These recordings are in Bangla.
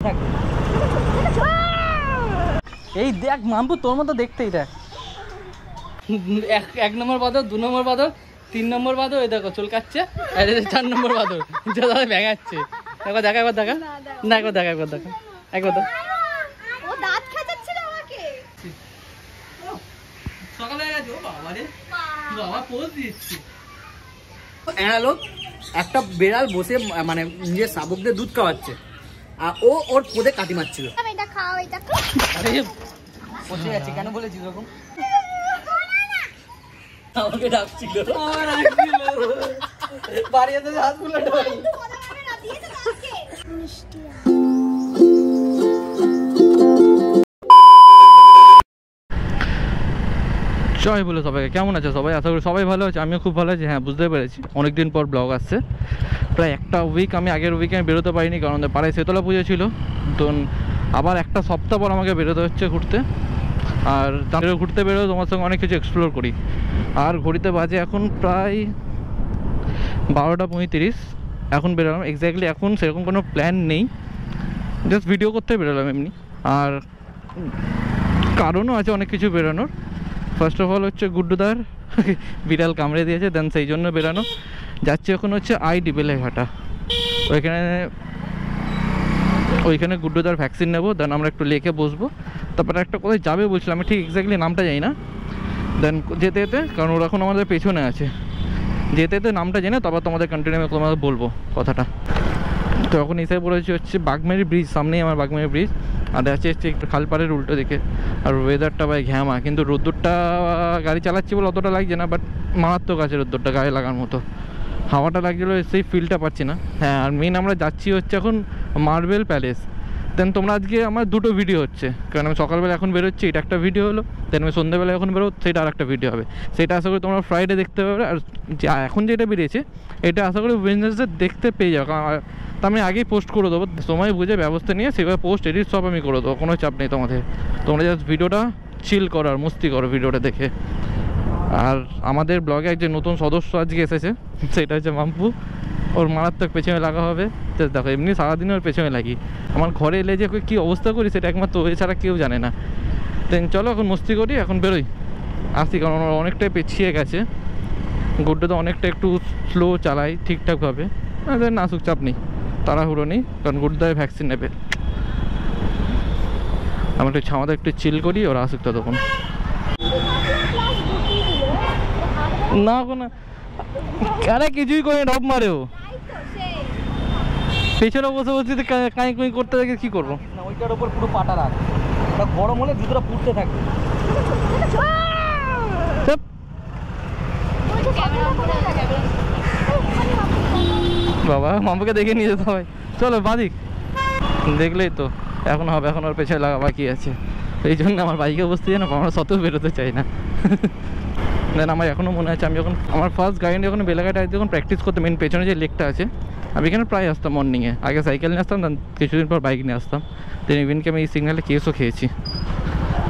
থাকবে। এই দেখ মাম্পু তোর মতো দেখতেই দেখ, 1 নম্বর বাদর, 2 নম্বর বাদর, 3 নম্বর বাদর, এই দেখো চুল কাটছে, 4 নম্বর বাদর দাদা ভেঙাচ্ছে। একবার দেখা, একবার দেখা, না একবার দেখা, একবার দেখা, একবার দেখা। ও দাঁত খাচাচ্ছিল আমাকে। সকালে গেছে ও বাবা রে, বাবা পোজ দিচ্ছি। এনালো একটা বেড়াল বসে মানে নিজের শাবকদের দুধ খাওয়াচ্ছে, আর ও ওর পোদে কাটি মারছিল। এটা খাও, এটা খাও। আরে বসে যাচ্ছে, কেন বলেছিস এরকম? আমাকে ডাকছিল, বাড়ি এসে হাত খুলে ঢোকাই। জয় বলে সবাইকে, কেমন আছে সবাই? আশা করি সবাই ভালো আছে, আমিও খুব ভালো আছি। হ্যাঁ বুঝতে পেরেছি অনেকদিন পর ব্লগ আসছে, প্রায় একটা উইক। আমি আগের উইকে আমি বেরোতে পারিনি, কারণ পাড়ায় শীতলা পুজো ছিল। তো আবার একটা সপ্তাহ পর আমাকে বেরোতে হচ্ছে ঘুরতে। আর ঘুরতে বেরো তোমার সঙ্গে অনেক কিছু এক্সপ্লোর করি। আর ঘড়িতে বাজে এখন প্রায় 12টা 35। এখন বেরোলাম এক্স্যাক্টলি, এখন সেরকম কোনো প্ল্যান নেই, জাস্ট ভিডিও করতে বেরোলাম এমনি। আর কারণও আছে অনেক কিছু বেরোনোর। ফার্স্ট অফ অল হচ্ছে গুড্ডুদার বিড়াল কামড়ে দিয়েছে, দেন সেই জন্য বেরানো যাচ্ছে। এখন হচ্ছে আইডি বেলেঘাটা, ওইখানে গুড্ডুদার ভ্যাকসিন নেবো, দেন আমরা একটু লেকে বসবো। তারপরে একটা কোথায় যাবে বলছিলাম, আমি ঠিক এক্স্যাক্টলি নামটা জানি না। দেন যেতে যেতে, কারণ ওরা এখন আমাদের পেছনে আছে, যেতে যেতে নামটা জেনে তারপর তোমাদের কন্টিনিউ তোমাদের বলবো কথাটা। তো এখন এসে পড়েছি হচ্ছে বাগমারি ব্রিজ, সামনেই আমার বাগমারি ব্রিজ। আর আছে হচ্ছে একটু খালপাড়ের উল্টো দিকে। আর ওয়েদারটা ভাই ঘ্যামা, কিন্তু রোদ্দুরটা গাড়ি চালাচ্ছি বলে অতটা লাগছে না, বাট মারাত্মক আছে রোদ্দুরটা, গায়ে লাগার মতো। হাওয়াটা লাগছিলো, সেই ফিলটা পাচ্ছি না। হ্যাঁ, আর মেন আমরা যাচ্ছি হচ্ছে এখন মার্বেল প্যালেস। দেন তোমরা আজকে আমার দুটো ভিডিও হচ্ছে, কারণ আমি সকালবেলা এখন বেরোচ্ছি, এটা একটা ভিডিও হলো। দেন আমি সন্ধ্যেবেলা এখন বেরো, সেটা আর একটা ভিডিও হবে। সেটা আশা করি তোমরা ফ্রাইডে দেখতে পাবে। আর এখন যেটা বেরিয়েছে এটা আশা করি ওয়েডনেসডে দেখতে পেয়ে যাও, কারণ তা আমি আগেই পোস্ট করে দেবো, সময় বুঝে ব্যবস্থা নিয়ে সেভাবে পোস্ট এডিট সব আমি করে দেবো, কোনো চাপ নেই তোমাদের। তোমরা জাস্ট ভিডিওটা চিল করো আর মস্তি করো ভিডিওটা দেখে। আর আমাদের ব্লগে একজন নতুন সদস্য আজকে এসেছে, সেটা হচ্ছে মাম্পু। ওর মারাত্মক পেছনে লাগা হবে। দেখো এমনি সারাদিন ওর পেছনে লাগি, আমার ঘরে এলে যে কী অবস্থা করি সেটা একমাত্র এছাড়া কেউ জানে না। দেন চলো এখন মস্তি করি, এখন বেরোই আসি, কারণ ওরা অনেকটাই পেছিয়ে গেছে। গুড্ডু তো অনেকটা একটু স্লো চালাই ঠিকঠাকভাবে। দেন আসুক, চাপ নেই, তাড়াহুড়ো নেই, কারণ গুড্ডুদায় ভ্যাকসিন নেবে। আমি একটু ছামাতে একটু চিল করি, ওরা আসুক তো তখন। না কোনো আরে কিছুই করে ডব মারে, ও পেছনে বসে বসে কাঁই কুঁই করতে থাকে, কী করবো? ওইটার ওপর পুরো পাটা রাখ, ওটা গরম হলে জুতোটা পুড়তে থাকবে। বাবা মাম্পুকে দেখে নিয়ে যেতে হবে, চলো বাদিক। দেখলেই তো এখন হবে, এখন ওর পেছনে লাগা বাকি আছে। এই জন্য আমার বাইকে বসতে চাই না, আমরা সতেও বেরোতে চাই না। দেন আমার এখনও মনে আছে, আমি যখন আমার ফার্স্ট গাড়ি যখন বেলাঘাটে যখন প্র্যাকটিস করতাম, মেন পেছনে যে লেকটা আছে, আমি এখানে প্রায় আসতাম মর্নিংয়ে। আগে সাইকেল নিয়ে আসতাম, দেন কিছুদিন পর বাইক নিয়ে আসতাম। দেন ইভিনকে আমি এই সিগনালে কেসও খেয়েছি,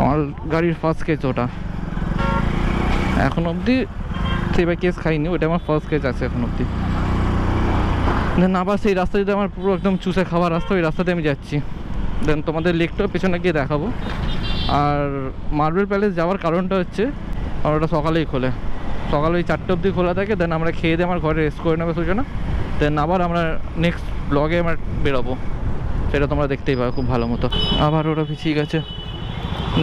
আমার গাড়ির ফার্স্ট কেস ওটা। এখন অবধি সেইভাবে কেস খাইনি, ওটা আমার ফার্স্ট কেস আছে এখন অবধি। দেন আবার সেই রাস্তা যদি আমার পুরো একদম চুষে খাওয়ার রাস্তা, ওই রাস্তাতে আমি যাচ্ছি। দেন তোমাদের লেকটাও পেছনে গিয়ে দেখাবো। আর মার্বেল প্যালেস যাওয়ার কারণটা হচ্ছে আমার ওটা সকালেই খোলে, সকালে ওই 4টে অবধি খোলা থাকে। দেন আমরা খেয়ে দিয়ে আমার ঘরে রেস্ট করে নেবে সূচনা। দেন আবার আমরা নেক্সট ব্লগে আমরা বেরোবো, সেটা তোমরা দেখতেই পাবে খুব ভালো মতো। আবার ওরা পিছিয়ে গেছে,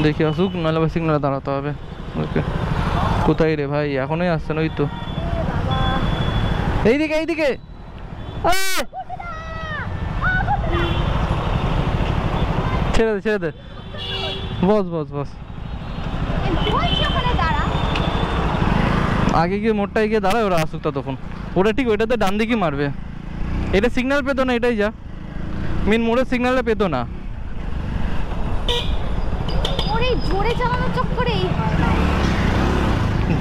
দেখি আসুক, নাহলে বা সিগনালে দাঁড়াতে হবে। ওকে কোথায় রে ভাই, এখনোই আসছে না? ওই তো এইদিকে, এইদিকে ছেড়ে দে, ছেড়ে দে, বস বস বস। আগে গিয়ে মোড়টায় গিয়ে দাঁড়ায়, ওরা আসুক তখন। ওটা ঠিক ওইটাতে ডান দিকে মারবে, এটা সিগন্যাল পেতো না, এটাই যা মেন মোড়ের সিগন্যালটা পেতো না।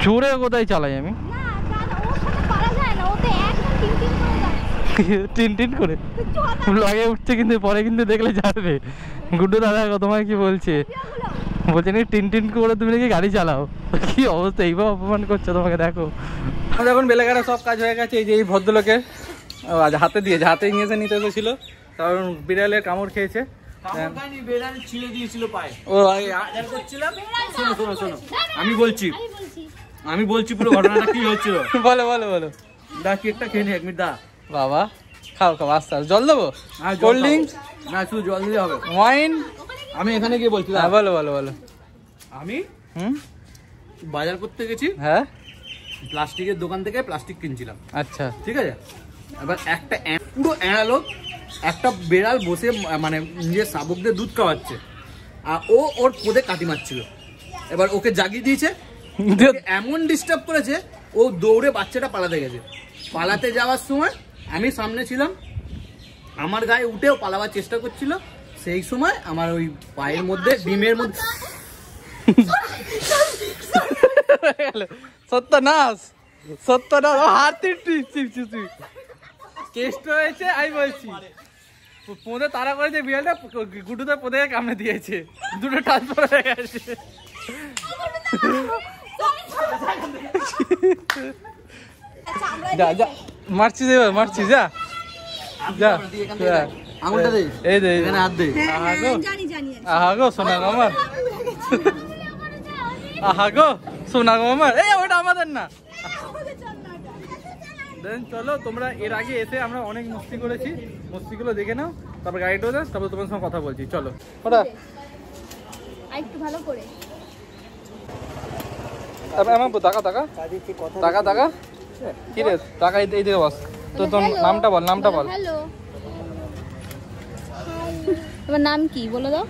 জোরে কোথায় চালাই আমি, টিন টিন করে ব্লগে উঠছে, কিন্তু পরে কিন্তু দেখলে যাবে। গুড্ডু দাদা তোমায় কি বলছে, বলছে নাকি টিন টিন করে তুমি নাকি গাড়ি চালাও। কি অবস্থা, এইভাবে অপমান করছো তোমাকে। দেখো এখন বেলেঘাটা সব কাজ হয়ে গেছে। এই যে এই ভদ্রলোকের হাতে দিয়েছে, হাতে ইঞ্জেকশন নিতে এসেছিল, কারণ বিড়ালের কামড় খেয়েছে। ও আমি বলছি পুরো ঘটনাটা কি হচ্ছিল। বলো বলো বলো। দা কেকটা খেয়ে নি এক মিনিট দা। বাবা খাও খাও আস্তে আস্তে। জল দেবো? Cold drinks? না শুধু জল দিলে হবে। ওয়াইন? আমি এখানে গিয়ে বলছিলাম, হ্যাঁ বলো বলো বলো। আমি হুম বাজার করতে গেছি, হ্যাঁ প্লাস্টিকের দোকান থেকে প্লাস্টিক কিনছিলাম, আচ্ছা ঠিক আছে। এবার একটা পুরো এড়ালো, একটা বেড়াল বসে মানে নিজের শাবকদের দুধ খাওয়াচ্ছে, আর ও ওর পোদে কাটি মারছিল। এবার ওকে জাগিয়ে দিয়েছে, ওকে এমন ডিস্টার্ব করেছে, ও দৌড়ে বাচ্চাটা পালাতে গেছে। পালাতে যাওয়ার সময় আমি সামনে ছিলাম, আমার গায়ে উঠেও পালাবার চেষ্টা করছিল। সেই সময় আমার ওই পায়ের মধ্যে ডিমের মধ্যে সত্যনাশ সত্যনাশ হাতি কেষ্ট হয়েছে। আমি বলছি পোঁদে তারা করেছে, বিড়ালটা গুডুতে পোঁদে কামড়ে দিয়েছে, দুটো ট্রান্সফার হয়ে গেছে। যা যা মারছিস এবার মারছিস, যা যা আঙুলটা দে, এই দে এখানে হাত দে। আহা গো সোনা গো আমার, আহা গো সোনা গো আমার। এই ওটা আমাদের না। দেন চলো, তোমরা এর আগে এসে আমরা অনেক মস্তি করেছি, মস্তিগুলো দেখে নাও, তারপর গাড়িটা যাস, তারপর তোমার সঙ্গে কথা বলছি। চলো ওটা একটু ভালো করে আমার টাকা টাকা টাকা টাকা কি রে টাকা এই দিকে বস। তো তোর নামটা বল, নামটা বল। হ্যালো, তোমার নাম কি বলো দাও?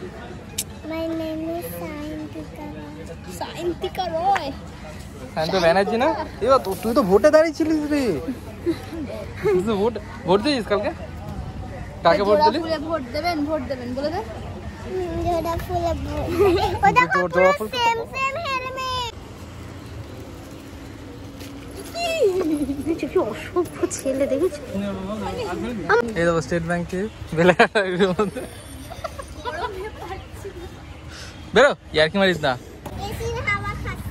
মাই নেম ইজ সায়ন্তিকা রয়। সায়ন্ত ব্যানার্জি না? এবার তুই তো ভোটে দাঁড়িয়েছিলিস রে। ভোট দিয়েছিস কালকে? কাকে ভোট দিলি? ভোট দেবেন, ভোট দেবেন বলে দে। জোড়া ফুলে ভোট। ওটা জোড়া ফুল সেম সেম হেরে মে। দেখছো কি অসভ্য ছেলে, দেখেছো? এই দেখো স্টেট ব্যাংকে বেলাঘাটার মধ্যে। বেরো, ইয়ার কি মারিস না। এসি হাওয়া খাচ্ছি।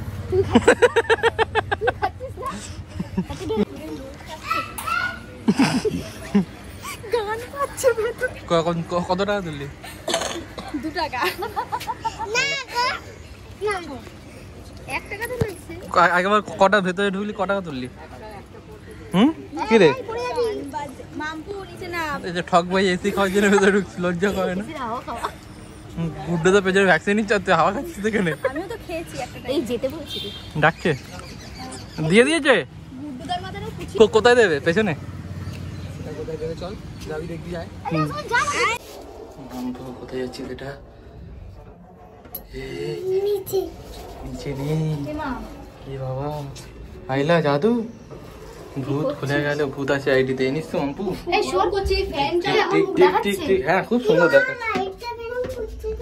গান পাচ্ছে ভেতর। কত টাকা তুললি? 2 টাকা। না গো, না গো, 1 টাকা তো লাগছে। আগেবার কটা ভেতরে ঢুকলি, ক টাকা তুললি? হুম কি রে মাম্পু নিচে না। এই যে ঠক ভাই এসি খাওয়ার জন্য ভেতরে ঢুকছি, লজ্জা করে না? হাওয়া খাওয়া। গুড্ডে তো পেছনে ভ্যাকসিন নিচ্ছে, তুই হাওয়া খাচ্ছিস এখানে। আমিও তো খেয়েছি একটা। এই যেতে বলছি ডাকছে, দিয়ে দিয়েছে। গুড্ডুদার মাথায় পুচি। কোথায় দেবে? পেছনে। কোথায় দেবে চল, যাবি দেখবি যায়। কোথায় যাচ্ছি এটা? নিচে নিচে নেই কি বাবা? আইলা জাদু, ভূত খুলে গেল, ভূত আছে আইডিতে। নিস তো মাম্পু? এই শোর করছি, ফ্যানটা ঠিক ঠিক ঠিক ঠিক, হ্যাঁ খুব সুন্দর দেখাচ্ছে।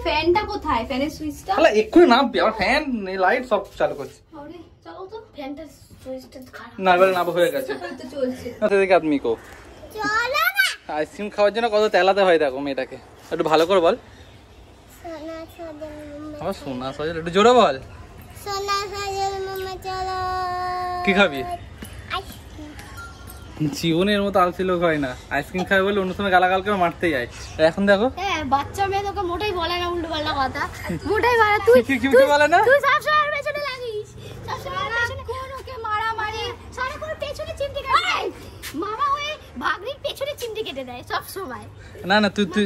ফ্যানটা কোথায়? ফ্যানের সুইচটা শালা এক্ষুনি নামবি, আমার ফ্যান লাইট সব চালু করছি। আরে চালাও তো, ফ্যানটা সুইচটা খারাপ না এবারে নাম হয়ে গেছে। তো চলছে। দেখে আদমি কো চলো না। আইসক্রিম খাওয়ার জন্য কত তেলাতে হয় দেখো মেয়েটাকে। একটু ভালো করে বল। সোনা সাজল মামা, আমার সোনা সজল, একটু জোরে বল। সোনা সাজল মামা চলো। কি খাবি? আইসক্রিম। জীবনের মতো আলসি লোক হয় না, আইসক্রিম খাবে বলে অন্য সময় গালাগাল করে মারতে যায়। এখন দেখো হ্যাঁ, বাচ্চা মেয়ে তোকে মোটেই বলে না উল্টো পাল্টা কথা, মোটেই বলে। তুই কি বলে না? তুই সবসময় ওর পেছনে লাগিস, সবসময় ওর পেছনে কোন ওকে মারামারি, সারাক্ষণ পেছনে চিমটি কাটে। মামা ওই ভাগ্নির পেছনে চিমটি কেটে দেয় সব সময়। না না তুই তুই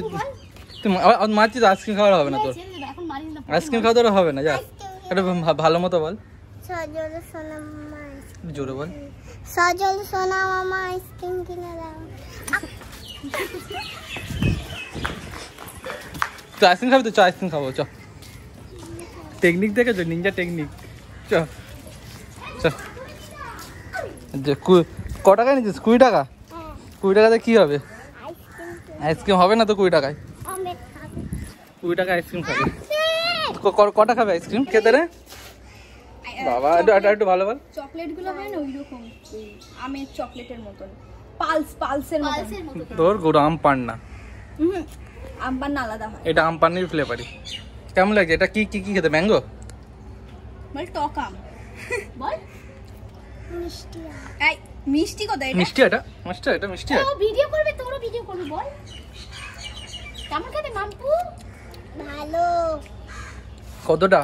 তুই মারছিস, আইসক্রিম খাওয়ার হবে না তোর। এখন মারিস না। আইসক্রিম খাওয়া তোর হবে না, যা একটু ভালো মতো বল। সজল সোনা মামা, জোরে বল। সজল সোনা মামা আইসক্রিম কিনে দাও। তুই আইসক্রিম খাবি তো? চ আইসক্রিম খাবো, চ। টেকনিক দেখেছো, নিনজা টেকনিক। চ চ। যে ক টাকায় নিচ্ছিস? 20 টাকা। 20 টাকাতে কি হবে? আইসক্রিম হবে না তো 20 টাকায়। 20 টাকা আইসক্রিম খাবে। কটা খাবে আইসক্রিম খেতে রে বাবা? একটু ভালো বল। চকলেট গুলো হয় না ওইরকম, আমের চকলেটের মতন, পালসের মতন। তোর গরু আম পান না, আম পান আলাদা হয়। এটা আম পানির ফ্লেভারই। কেমন লাগছে এটা? কি কি কি খেতে? ম্যাঙ্গো মানে টক আম বল। মিষ্টি এই মিষ্টি কোথায়? এটা মিষ্টি, এটা মিষ্টি, এটা মিষ্টি। ও ভিডিও করবে, তোমরা ভিডিও করবে বল। কেমন খেতে মাম্পু? কতটা?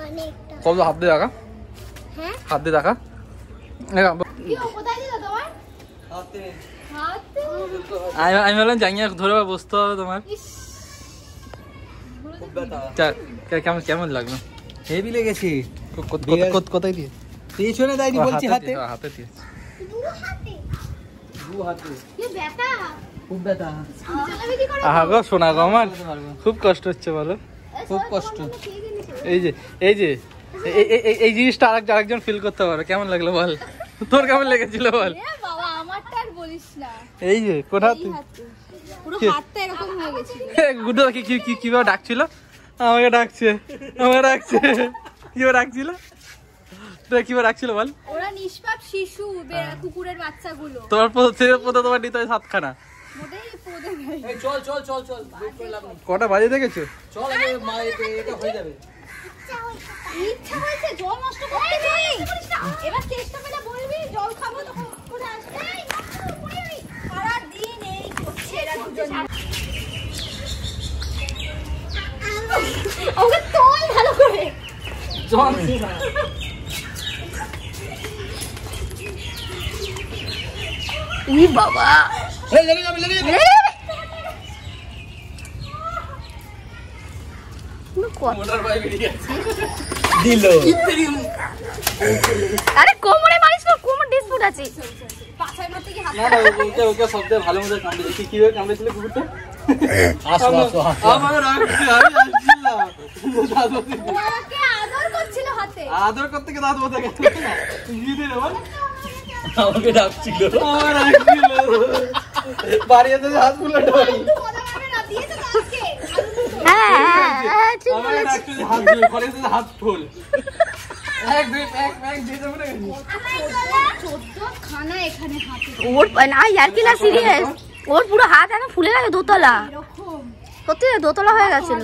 অনেকটা। কত? হাত দিয়ে দেখা, হ্যাঁ হাত দিয়ে দেখা। কি কোথায় দিল তোমার হাতে? আমি বললাম জাঙ্গিয়া ধরে বসতে হবে তোমার। কেমন কেমন লাগলো? হেভি লেগেছে। কোথায় দিয়ে? পেছনে দেয়নি বলছি, হাতে। হাতে দিয়ে। দু হাতে। কি ব্যথা, খুব ব্যথা। চালাবি কি করে? আহা গো শোনা গো, আমার খুব কষ্ট হচ্ছে বলো। খুব কষ্ট। এই যে এই জিনিসটা আরেকজন ফিল করতে পারো। কেমন লাগলো বল? তোর কেমন লেগেছিল বল? বাবা আমারটা আর বলিস না, এই যে কোথা পুরো হাতটা এরকম হয়ে গেছিল। গুড্ডু কিভাবে ডাকছিল? আমাকে ডাকছে কিভাবে ডাকছিল? তোরা কিভাবে ডাকছিল বল? ওরা নিষ্পাপ শিশু, কুকুরের বাচ্চাগুলো। তোমার তোমার নিতে হয় 7খানা। মোটেই পদে নাই। এই চল চল চল চল, ওয়েট করে লাভ নেই। কটা বাজে দেখেছো? চল আগে মা এটা হয়ে যাবে। ইচ্ছা হয়েছে জল নষ্ট করতে নেই। এবার চেষ্টা পেলে বলবি জল খাবো, তখন করে আসবে। এই পুরি সারা দিন এই করছে এরা দুজন। ওকে তোল ভালো করে। চল ই বাবা, এই লেগে যাবে লেগে যাবে। মোটর বাইক বেরিয়ে গেছে। দিল। আরে কোমরে মারিস না, কোমর ডিসপুট আছে। পাছায় মারতে কি হাত? না ওকে শব্দে ভালো মতো কামড়েছে। কিভাবে কামড়েছিল কুকুরটা? আসো আসো আসো। আমাকে রাখছে, আমি আসছিলাম। ওকে আদর করছিল হাতে। আদর করতে গিয়ে দাঁত বোঝা গেছে না? জিদে রে বল। আমাকে ডাকছিল। আমার রাখছিল। বাড়ি এসে হাত ফুলে ঢোল। কথা বলে না দিয়েছে তো আজকে। হ্যাঁ ঠিক আমার বলেছিস। রাখছিল হাত ফুল, ঘরে এসে হাত ফুল। এক দুই এক দিয়ে যাবে না কেন? 14 খানা এখানে হাতে। ওর না ইয়ার কি না সিরিয়াস, ওর পুরো হাত এখন ফুলে গেছে দোতলা। এরকম সত্যি দোতলা হয়ে গেছিল।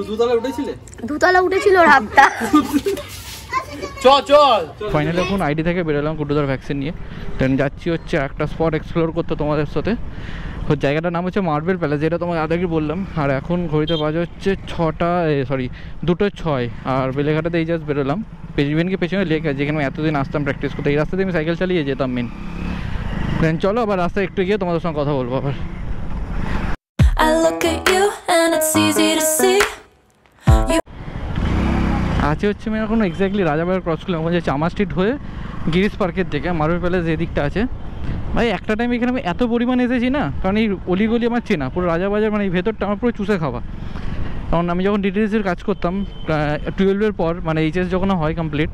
দুতলা উঠেছিলে? দোতলা উঠেছিল ওর হাতটা। চল ফাইনালি এখন আইডি থেকে বেরোলাম গুড্ডুদার ভ্যাকসিন নিয়ে। দেন যাচ্ছি হচ্ছে একটা স্পট এক্সপ্লোর করতে তোমাদের সাথে। ওই জায়গাটার নাম হচ্ছে মার্বেল প্যালেস, যেটা তোমাকে আগে বললাম। আর এখন ঘড়িতে বাজে হচ্ছে 2:06। আর বেলেঘাটাতে এই জাস্ট বেরোলাম। পেছনে পেছনে লেক আছে, যেখানে আমি এতদিন আসতাম প্র্যাকটিস করতে। এই রাস্তাতে আমি সাইকেল চালিয়ে যেতাম মেন। দেন চলো আবার রাস্তায় একটু গিয়ে তোমাদের সঙ্গে কথা বলবো আবার। I look at you and it's easy to see. আছে হচ্ছে আমি এখন এক্স্যাক্টলি রাজাবাজার ক্রস করলাম, বলছে চামা স্ট্রিট হয়ে গিরিশ পার্কের দিকে। মার্বেল প্যালেস এদিকটা আছে। ভাই একটা টাইম এখানে আমি এত পরিমাণে এসেছি না, কারণ এই অলিগলি আমার চেনা পুরো রাজাবাজার, মানে এই ভেতরটা আমার পুরো চুষে খাওয়া। কারণ আমি যখন ডিটিএসির কাজ করতাম 12-এর পর, মানে এইচএস যখন হয় কমপ্লিট,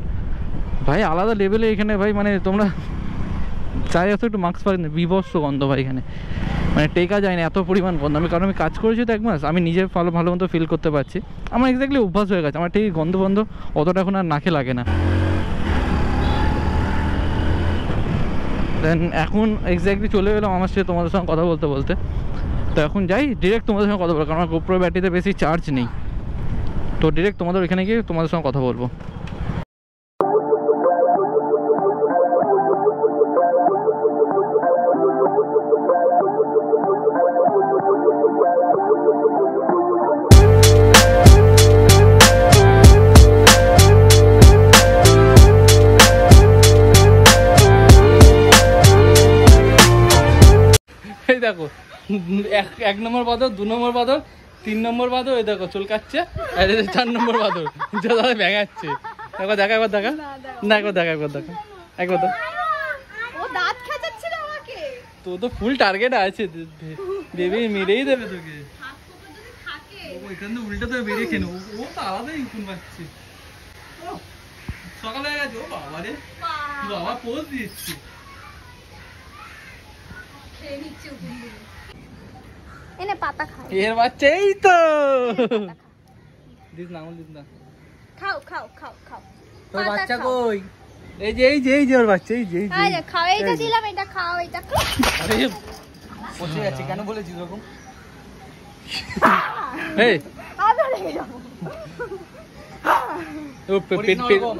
ভাই আলাদা লেভেলে এখানে ভাই, মানে তোমরা চাই আসো একটু মাস্ক পাই না, বিভৎস গন্ধ ভাই এখানে, মানে টেকা যায় না এত পরিমাণ গন্ধ। আমি কারণ আমি কাজ করেছি তো 1 মাস, আমি নিজে ভালো মতো ফিল করতে পারছি। আমার এক্স্যাক্টলি অভ্যাস হয়ে গেছে, আমার ঠিক গন্ধ অতটা এখন আর নাকে লাগে না। দেন এখন এক্স্যাক্টলি চলে গেলাম আমার সাথে তোমাদের সঙ্গে কথা বলতে। তো এখন যাই ডিরেক্ট তোমাদের সঙ্গে কথা বলবো, কারণ আমার গোপ্রো ব্যাটারিতে বেশি চার্জ নেই। তো ডিরেক্ট তোমাদের ওইখানে গিয়ে তোমাদের সঙ্গে কথা বলবো। এই দেখো 1 নম্বর বাদর, 2 নম্বর বাদর, 3 নম্বর বাদর, এই দেখো চুল কাটছে। আর 4 নম্বর বাদর দাদা ভেঙাচ্ছে। একবার দেখা না একবার দেখা একবার ও দাঁত খেঁচাচ্ছিল আমাকে। তো ফুল টার্গেট আছে, দেবে মেরেই দেবে তোকে। ওইখানে উল্টা তো বেরিয়ে কেন, ও তো আলাদাই উকুন পাচ্ছে। সকাল হয়ে গেছে। ও বাবা রে, বাবা পোজ দিচ্ছে। এনে পাতা খাও। এর বাচ্চা এই তো দিস না খাও তোর বাচ্চা কই? এই যে ওর বাচ্চা, এই যে খাও, এইটা দিলাম, এটা খাও, এটা খাও। আরে পচে যাচ্ছে কেন বলেছিস এরকম? এই আদর লেগে যাবো।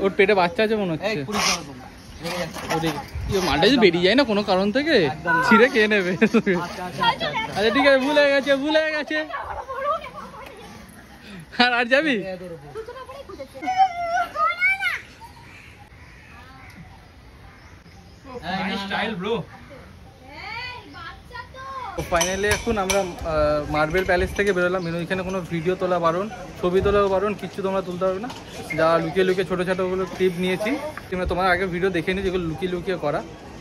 ওর পেটে বাচ্চা আছে মনে হচ্ছে। এই পুলিশ এরকম লেগে যাচ্ছে। মাঠে যে বেরিয়ে যায় না কোনো কারণ থেকে, ছিঁড়ে খেয়ে নেবে। আচ্ছা ঠিক আছে, ভুলে গেছে। আর যাবি? সূচনা করেই খুঁজেছে। Style bro. এই বাচ্চা তো। ফাইনালি এখন আমরা মার্বেল প্যালেস থেকে বেরোলাম। এখানে কোনো ভিডিও তোলা বারণ, ছবি তোলাও বারণ, কিচ্ছু তোমরা তুলতে পারবে না। যা লুকিয়ে লুকিয়ে ছোটো ছোটোগুলো ক্লিপ নিয়েছি, তোমার আগে ভিডিও দেখে নিই যেগুলো লুকিয়ে লুকিয়ে করা।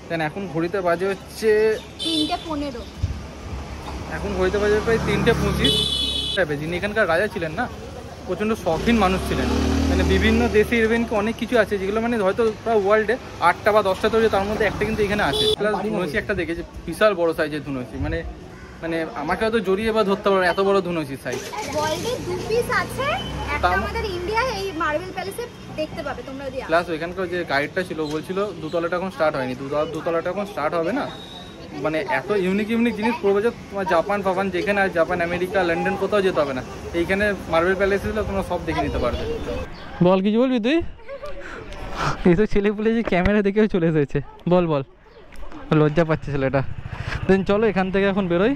দেন এখন ঘড়িতে বাজে হচ্ছে 3:15। এখন ঘড়িতে বাজে প্রায় 3:25। যিনি এখানকার রাজা ছিলেন না, প্রচণ্ড শখিন মানুষ ছিলেন। মানে বিভিন্ন দেশে ইভেন্ট অনেক কিছু আছে যেগুলো মানে হয়তো প্রায় ওয়ার্ল্ডে 8টা বা 10টা তৈরি, তার মধ্যে একটা কিন্তু এখানে আছে। প্লাস ধুনুচি একটা দেখেছি, বিশাল বড় সাইজের ধুনুচি, মানে মানে আমাকে হয়তো জড়িয়ে বা ধরতে পারবো এত বড় ধুনুচির সাইজ। ওয়ার্ল্ডে 2 পিস আছে, একটা আমাদের ইন্ডিয়ায় এই মার্বেল প্যালেসে দেখতে পাবে তোমরা যদি। প্লাস ওইখানকার যে গাইডটা ছিল বলছিল দোতলাটা এখন স্টার্ট হয়নি, দোতলাটা এখন স্টার্ট হবে না। মানে এত ইউনিক ইউনিক জিনিস পড়বে যে তোমার জাপান ফাপান যেখানে আছে, জাপান আমেরিকা লন্ডন কোথাও যেতে হবে না, এইখানে মার্বেল প্যালেস ছিল তোমরা সব দেখে নিতে পারবে। বল কিছু বলবি তুই? এই তো ছেলে পুলে যে ক্যামেরা দেখেও চলে এসেছে। বল বল, লজ্জা পাচ্ছে ছেলেটা। দেন চলো এখান থেকে এখন বেরোই,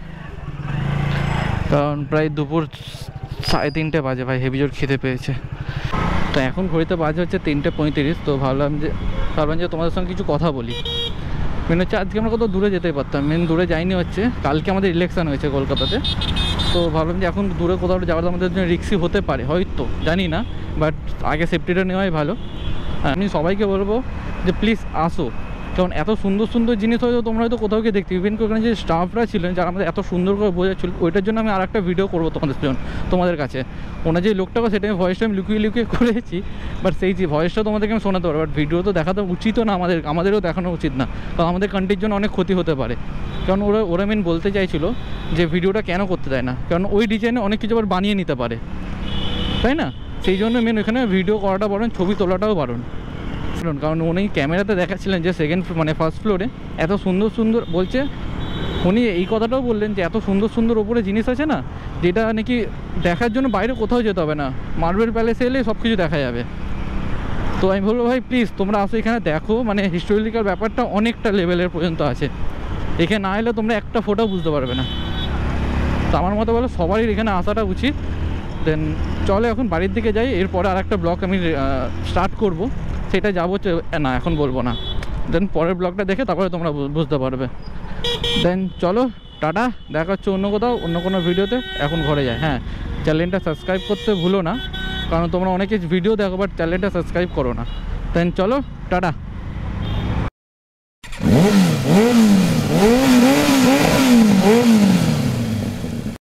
কারণ প্রায় দুপুর 3:30 বাজে। ভাই হেভি জোর খিদে পেয়েছে। তো এখন ঘড়িতে বাজে হচ্ছে 3:35। তো ভাবলাম যে তোমাদের সঙ্গে কিছু কথা বলি। মেন হচ্ছে আজকে আমরা কোথাও দূরে যেতেই পারতাম, মেন দূরে যাইনি হচ্ছে কালকে আমাদের ইলেকশন হয়েছে কলকাতাতে। তো ভাবলাম যে এখন দূরে কোথাও যাওয়াটা আমাদের জন্য রিস্কি হতে পারে, হয়তো জানি না, বাট আগে সেফটিটা নেওয়াই ভালো। আমি সবাইকে বলবো যে প্লিজ আসো, কারণ এত সুন্দর সুন্দর জিনিস হয়তো তোমরা হয়তো কোথাও গিয়ে দেখতে। ইভেন ওখানে যে স্টাফরা ছিলেন যারা আমাদের এত সুন্দর করে বোঝাচ্ছিল, ওইটার জন্য আমি আর একটা ভিডিও করবো তোমাদের কাছে। ওনার যে লোকটাকে সেটা আমি ভয়েসটা আমি লুকিয়ে লুকিয়ে করেছি, বাট সেই যে ভয়েসটা তোমাদেরকে আমি শোনাতে পারবো, বাট ভিডিও তো দেখাতে উচিতও না, আমাদেরও দেখানো উচিত না, কারণ আমাদের কান্ট্রির জন্য অনেক ক্ষতি হতে পারে। কারণ ওরা মেন বলতে চাইছিল যে ভিডিওটা কেন করতে দেয় না, কারণ ওই ডিজাইনে অনেক কিছু আবার বানিয়ে নিতে পারে, তাই না? সেই জন্য মেন ওখানে ভিডিও করাটা বারণ, ছবি তোলাটাও বারণ। কারণ উনি ক্যামেরাতে দেখাচ্ছিলেন যে ফার্স্ট ফ্লোরে এত সুন্দর সুন্দর, বলছে উনি এই কথাটাও বললেন যে এত সুন্দর সুন্দর ওপরে জিনিস আছে না, যেটা নাকি দেখার জন্য বাইরে কোথাও যেতে হবে না, মার্বেল প্যালেসে এলে সব কিছু দেখা যাবে। তো আমি বলবো ভাই প্লিজ তোমরা আসো এখানে দেখো, মানে হিস্টোরিক্যাল ব্যাপারটা অনেকটা লেভেলের পর্যন্ত আছে। এখানে না এলে তোমরা একটা ফটো বুঝতে পারবে না। তো আমার মতো বলো সবারই এখানে আসাটা উচিত। দেন চলো এখন বাড়ির দিকে যাই, এরপরে আর একটা ব্লগ আমি স্টার্ট করব, সেটা যাবো না এখন বলবো না। দেন পরের ব্লগটা দেখে তারপরে তোমরা বুঝতে পারবে। দেন চলো টাটা, দেখা হচ্ছে অন্য কোথাও অন্য কোনো ভিডিওতে। এখন ঘরে যায়। হ্যাঁ, চ্যানেলটা সাবস্ক্রাইব করতে ভুলো না, কারণ তোমরা অনেকে ভিডিও দেখো বাট চ্যানেলটা সাবস্ক্রাইব করো না। দেন চলো টাটা।